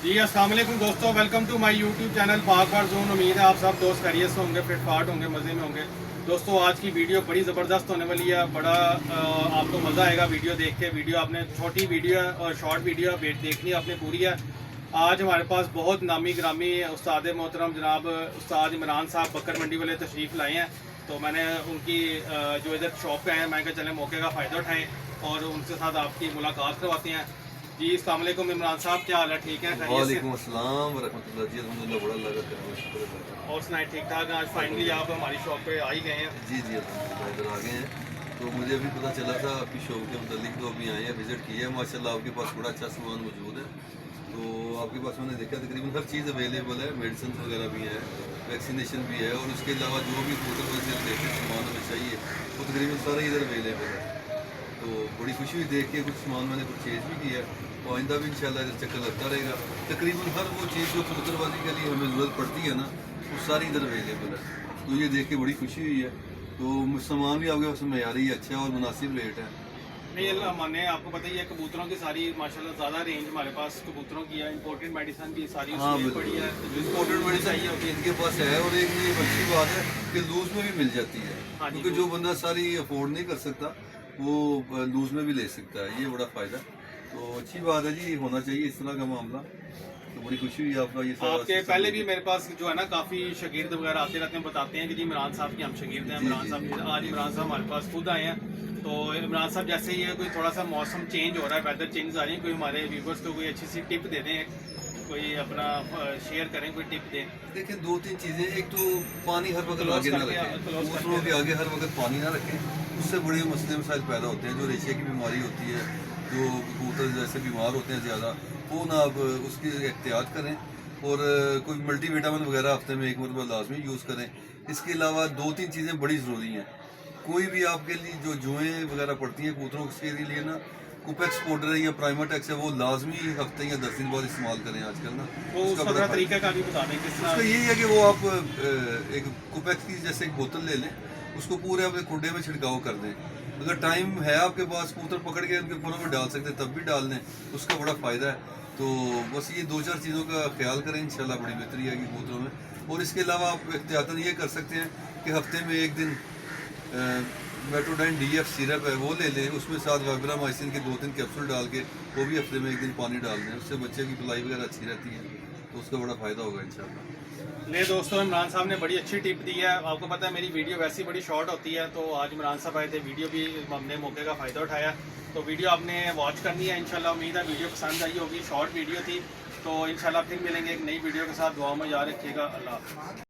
जी अस्सलाम वालेकुम दोस्तों, welcome to my YouTube channel Pak war zone. उम्मीद है आप सब दोस्त खैरियत से होंगे, फिट फाट होंगे, मज़े में होंगे। दोस्तों आज की वीडियो बड़ी ज़बरदस्त होने वाली है, बड़ा आपको मज़ा आएगा वीडियो देख के। वीडियो आपने छोटी वीडियो है और शॉर्ट वीडियो देखनी है आपने पूरी है। आज हमारे पास बहुत नामी ग्रामी उस्ताद मोहतरम जनाब उस्ताद इमरान साहब बकर मंडी वाले तशरीफ़ लाए हैं। तो मैंने उनकी जो इधर शॉप पे आए हैं, मैं कहा चलें मौके का फ़ायदा उठाएँ और उनके साथ आपकी मुलाकात करवाते हैं। जी अस्सलाम वालेकुम इमरान साहब, क्या हाल है? ठीक है? वालेकुम अस्सलाम व रहमतुल्लाह। जी अल्हम्दुलिल्लाह, बड़ा अल्लाह का करम है, शुक्र है। और सुनाए ठीक ठाक? आज फाइनली आप हमारी शॉप पे आ ही गए हैं। जी जी अल्हम्दुलिल्लाह, इधर आ गए हैं। तो मुझे अभी पता चला था आपकी शॉप के मुतालिक, तो अभी आए हैं, विज़िट किया है। माशाल्लाह आपके पास बड़ा अच्छा सामान मौजूद है। तो आपके पास मैंने देखा तकरीबन हर चीज़ अवेलेबल है, मेडिसिन वगैरह भी है, वैक्सीनेशन भी है, और उसके अलावा जो भी बोतल से रिलेटेड सामान हमें चाहिए वो तकरीबन सारा इधर अवेलेबल है। तो बड़ी खुशी हुई देख के, कुछ सामान मैंने परचेज भी किया है और आइंदा भी इंशाल्लाह इधर चक्कर लगता रहेगा। तकरीबन हर वो चीज़ जो कबूतरबाजी के लिए हमें ज़रूरत पड़ती है ना, वो सारी इधर अवेलेबल है। तो ये देख के बड़ी खुशी हुई है। तो सामान भी आपके पास मयारी अच्छा है और मुनासिब रेट है। नहीं अल्लाह माने, आपको पता ही है कबूतरों की सारी माशाल्लाह ज़्यादा रेंज हमारे पास कबूतरों की है। इंपोर्टेड मेडिसिन भी सारी हाँ उसमें पड़ी है। इम्पोर्टेंट मेडिसिन होती है इनके पास है, और एक ये अच्छी बात है कि लूज में भी मिल जाती है, हाँ जी, क्योंकि जो बंदा सारी अफोर्ड नहीं कर सकता वो लूज में भी ले सकता है। ये बड़ा फ़ायदा। तो अच्छी बात है जी, होना चाहिए इस तरह का मामला। तो बड़ी खुशी हुई आपका ये सारा आपके पहले भी मेरे पास जो है ना काफ़ी शागिर्द वगैरह आते रहते हैं, बताते हैं कि जी इमरान साहब की हम शागिर्द हैं। इमरान साहब आज इमरान साहब हमारे पास खुद आए हैं। तो इमरान साहब जैसे ही है कोई थोड़ा सा मौसम चेंज हो रहा है, वेदर चेंज आ रही है, कोई हमारे व्यूवर्स को कोई अच्छी सी टिप दे दें, कोई अपना शेयर करें, कोई टिप दें। देखिए, दो तीन चीज़ें। एक तो पानी हर वक्त आगे ना रखें, दूसरों के आगे हर वक्त पानी ना रखें, उससे बड़े मसले मसाइल पैदा होते हैं। जो रेशे की बीमारी होती है, जो कबूतर जैसे बीमार होते हैं ज़्यादा, वो ना आप उसकी एहतियात करें। और कोई मल्टी विटामिन वगैरह हफ्ते में एक मरतबा लाजमी यूज़ करें। इसके अलावा दो तीन चीज़ें बड़ी ज़रूरी हैं। कोई भी आपके लिए जो जुएँ वगैरह पड़ती हैं कबूतरों के लिए ना, कुपेक्स पाउडर है या प्राइमाटेक्स है, वो लाजमी हफ्ते या 10 दिन बाद इस्तेमाल करें आजकल ना। तो उसका थोड़ा तरीका का भी बता दें किस उसका तरह। यही है कि वो आप एक कुपेक्स की जैसे एक बोतल ले लें, उसको पूरे अपने खुडे में छिड़काव कर दें। अगर टाइम है आपके पास, कबूतर पकड़ के उनके फलों में डाल सकते हैं, तब भी डाल दें, उसका बड़ा फ़ायदा है। तो बस ये दो चार चीज़ों का ख्याल करें, इंशाल्लाह बड़ी बेहतरी आएगी कबूतरों में। और इसके अलावा आप एहतियातन ये कर सकते हैं कि हफ्ते में एक दिन मेट्रोडाइन DF सिरप है वो ले लें, उसमें साथ वाइब्रामाइसिन के 2-3 कैप्सूल डाल के वो भी हफ्ते में एक दिन पानी डाल दें। उससे बच्चे की पलाई वगैरह अच्छी रहती है, तो उसका बड़ा फ़ायदा होगा इंशाल्लाह। ले दोस्तों, इमरान साहब ने बड़ी अच्छी टिप दी है। आपको पता है मेरी वीडियो वैसे ही बड़ी शॉर्ट होती है, तो आज इमरान साहब आए थे, वीडियो भी हमने मौके का फ़ायदा उठाया। तो वीडियो आपने वॉच करनी है इंशाल्लाह। उम्मीद है वीडियो पसंद आई होगी, शॉर्ट वीडियो थी। तो इंशाल्लाह फिर मिलेंगे एक नई वीडियो के साथ। दुआ में याद रखिएगा। अल्लाह हाफ़िज़।